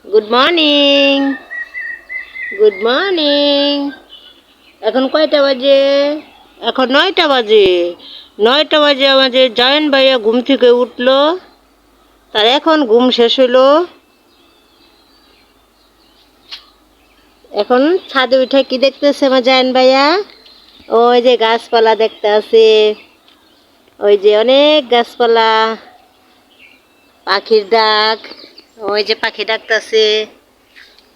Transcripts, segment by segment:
Good morning. Good morning. এখন কয়টা বাজে? এখন 9টা বাজে। 9টা বাজে আমাদের জয়েন ভাইয়া ঘুম থেকে উঠলো। তার এখন ঘুম শেষ হলো। এখন ছাদে উঠে কি দেখতেছে আমার জয়েন ভাইয়া? ওই যে গাছপালা দেখতে আছে, ওই যে অনেক গাছপালা, পাখির ডাক, ওই যে পাখি ডাকতেছে।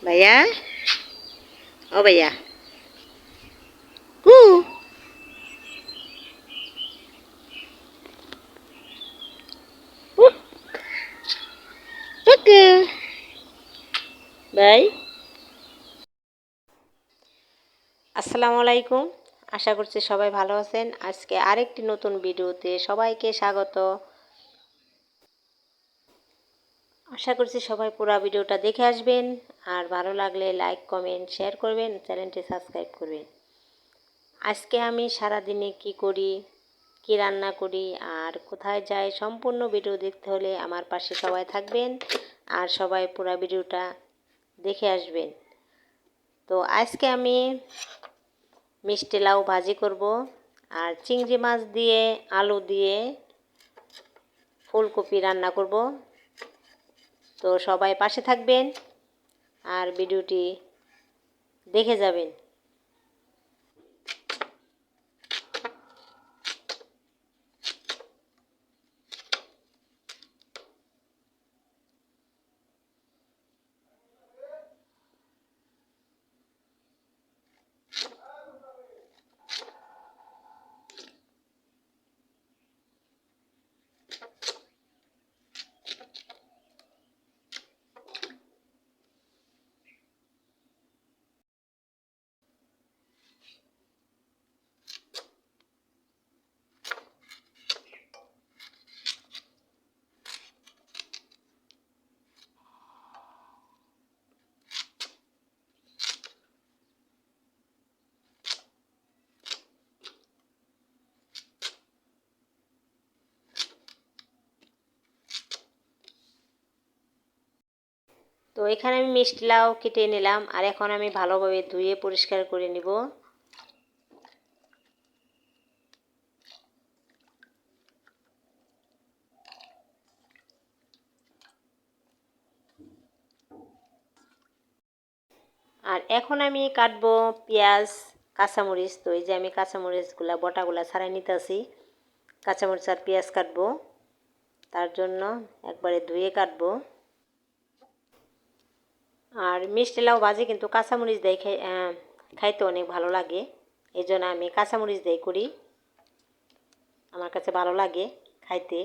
ভাইয়া, ও ভাইয়া, হু ভাই। আসসালামু আলাইকুম। আশা করছি সবাই ভালো আছেন। আজকে আরেকটি নতুন ভিডিওতে সবাইকে স্বাগত। আশা করছি সবাই পুরো ভিডিওটা দেখে আসবেন, আর ভালো লাগলে লাইক কমেন্ট শেয়ার করবেন, চ্যানেলটি সাবস্ক্রাইব করবেন। আজকে আমি সারাদিনে কি করি, কি রান্না করি আর কোথায় যাই, সম্পূর্ণ ভিডিও দেখতে হলে আমার পাশে সবাই থাকবেন আর সবাই পুরো ভিডিওটা দেখে আসবেন। তো আজকে আমি মিষ্টি লাউ ভাজি করব, আর চিংড়ি মাছ দিয়ে আলু দিয়ে ফুলকপি রান্না করব। তো সবাই পাশে থাকবেন আর ভিডিওটি দেখে যাবেন। তো এখানে আমি মিষ্টি লাউ কেটে নিলাম, আর এখন আমি ভালোভাবে ধুয়ে পরিষ্কার করে নিব। আর এখন আমি কাটবো পেঁয়াজ, কাঁচামরিচ। তো এই যে আমি কাঁচামরিচগুলা বটাগুলা ছাড়াই নিতেছি। কাঁচামরিচ আর পেঁয়াজ কাটবো, তার জন্য একবারে ধুয়ে কাটবো। আর মিষ্টি লাউ ভাজি কিন্তু কাঁচামরিচ দিয়ে খাইতে অনেক ভালো লাগে, এই জন্য আমি কাঁচামরিচ দিয়ে করি, আমার কাছে ভালো লাগে খাইতে।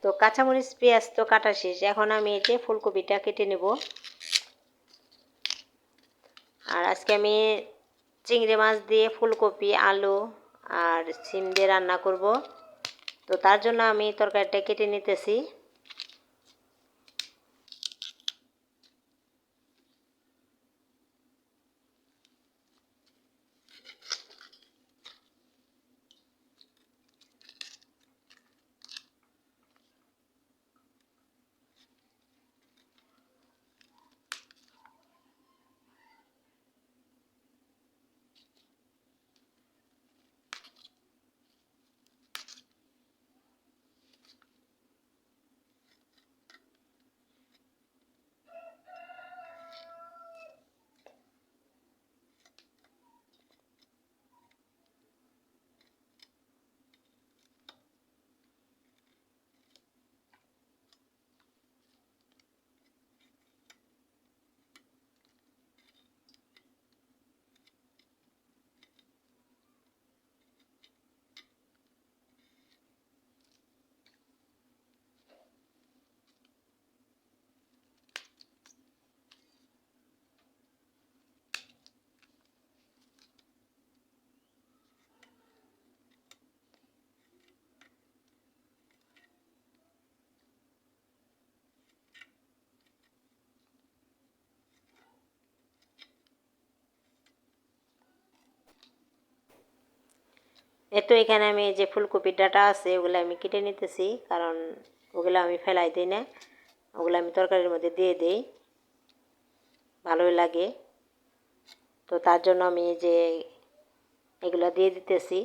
তো কাঁচামরিচ পেঁয়াজ তো কাটা শেষ, এখন আমি এই যে ফুলকপিটা কেটে নেব। আর আজকে আমি চিংড়ি মাছ দিয়ে ফুলকপি, আলু আর সিম দিয়ে রান্না করব। তো তার জন্য আমি তরকারিটা কেটে নিতেছি। তো এখানে আমি যে ফুলকপির ডাঁটা আছে ওগুলো আমি কেটে নিতেছি, কারণ ওগুলো আমি ফেলাই দিই না, ওগুলো আমি তরকারির মধ্যে দিয়ে দিই, ভালোই লাগে। তো তার জন্য আমি যে এগুলো দিয়ে দিতেছি।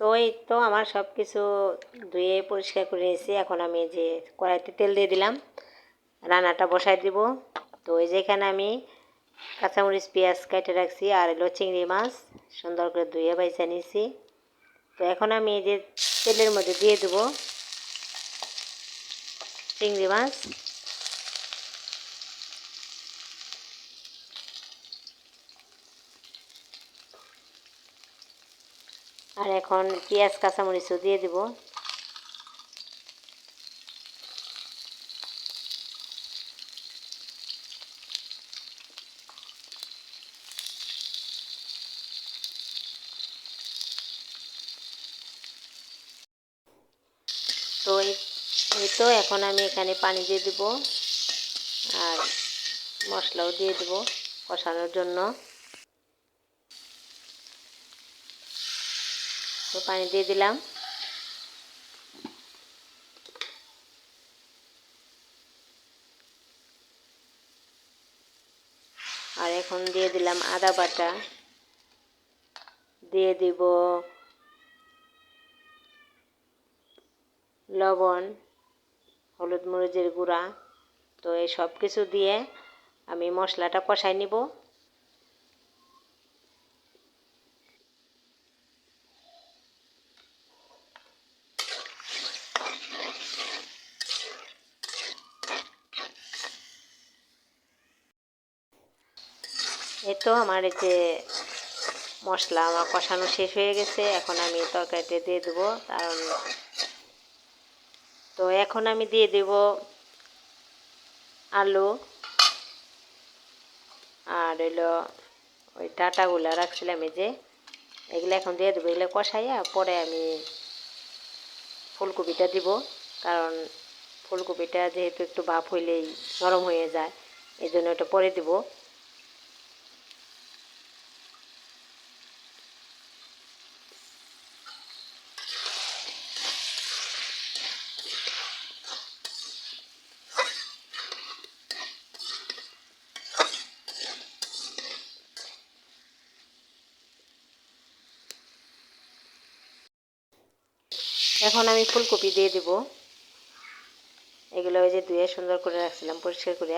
তো এই তো আমার সব কিছু ধুয়ে পরিষ্কার করে নিয়েছি। এখন আমি যে কড়াইতে তেল দিয়ে দিলাম, রান্নাটা বসাই দিব। তো এই যেখানে আমি কাঁচামরিচ পেঁয়াজ কেটে রাখছি, আর এলো চিংড়ি মাছ সুন্দর করে ধুয়ে বাইছে নিয়েছি। তো এখন আমি এই যে তেলের মধ্যে দিয়ে দেবো চিংড়ি মাছ। আর এখন পেঁয়াজ কাঁচামরিচও দিয়ে দেব। তো এই তো এখন আমি এখানে পানি দিয়ে দেব, আর মশলাও দিয়ে দেব কষানোর জন্য। তো পানি দিয়ে দিলাম, আর এখন দিয়ে দিলাম আদা বাটা, দিয়ে দিব লবণ, হলুদ মরিচের গুঁড়া। তো এই সব কিছু দিয়ে আমি মশলাটা কষাই নিব। এই তো আমার এই যে মশলা আমার কষানো শেষ হয়ে গেছে, এখন আমি তরকারিতে দিয়ে দেবো। কারণ তো এখন আমি দিয়ে দেব আলু, আর হইলো ওই ডাঁটাগুলো রাখছিলাম এই যে, এগুলো এখন দিয়ে দেবো। এগুলো কষাইয়া পরে আমি ফুলকপিটা দিব, কারণ ফুলকপিটা যেহেতু একটু ভাপ হইলেই নরম হয়ে যায়, এই জন্য ওটা পরে দিব। এখন আমি ফুলকপি দিয়ে দেব। এগুলো ওই যে ধুয়ে সুন্দর করে রাখছিলাম পরিষ্কার করে।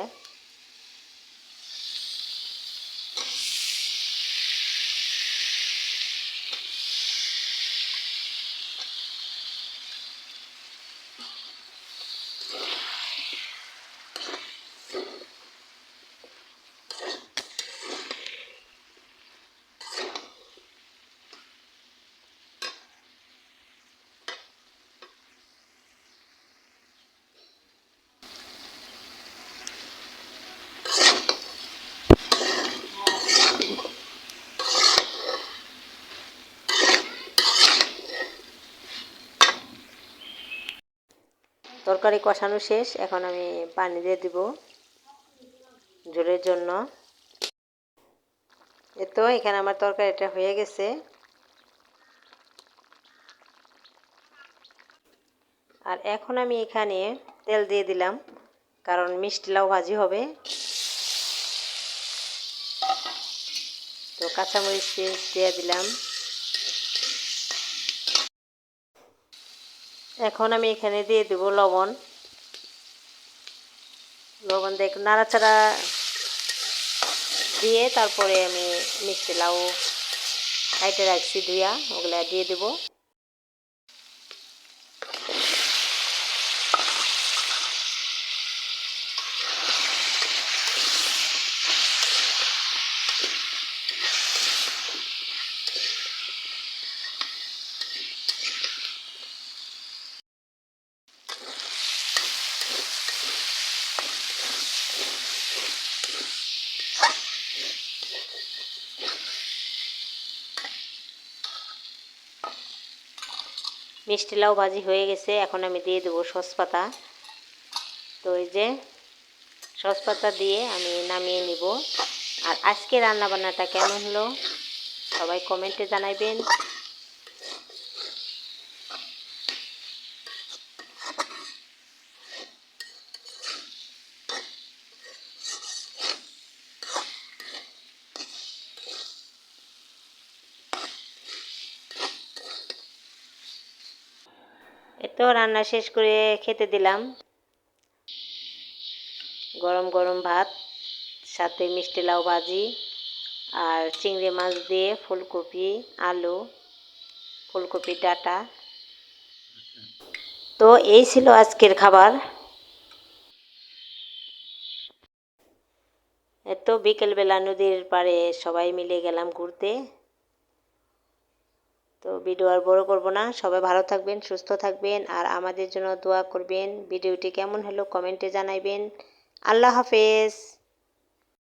তরকারি কষানো শেষ, এখন আমি পানি দিয়ে দিব ঝোলের জন্য। এই তো এখানে আমার তরকারিটা হয়ে গেছে। আর এখন আমি এখানে তেল দিয়ে দিলাম, কারণ মিষ্টি লাউ ভাজি হবে। তো কাঁচামরিচ পেস্ট দিয়ে দিলাম। এখন আমি এখানে দিয়ে দেব লবণ। লবণ দিয়ে একটু নাড়াচাড়া দিয়ে তারপরে আমি মিষ্টি লাউ কাইটে রাখছি ধুইয়া, ওগুলা দিয়ে দেব। মিষ্টি লাউ ভাজি হয়ে গেছে। এখন আমি দিয়ে দেবো সসপাতা। তো এই যে সসপাতা দিয়ে আমি নামিয়ে নিব। আর আজকে রান্নাবান্নাটা কেমন হলো সবাই কমেন্টে জানাবেন। এতো রান্না শেষ করে খেতে দিলাম। গরম গরম ভাত, সাথে মিষ্টি লাউ ভাজি আর চিংড়ি মাছ দিয়ে ফুলকপি, আলু, ফুলকপির ডাঁটা। তো এই ছিল আজকের খাবার। এতো বিকেলবেলা নদীর পাড়ে সবাই মিলে গেলাম ঘুরতে। তো ভিডিও আর বড় করব না। সবাই ভালো থাকবেন, সুস্থ থাকবেন আর আমাদের জন্য দোয়া করবেন। ভিডিওটি কেমন হলো কমেন্টে জানাবেন। আল্লাহ হাফেজ।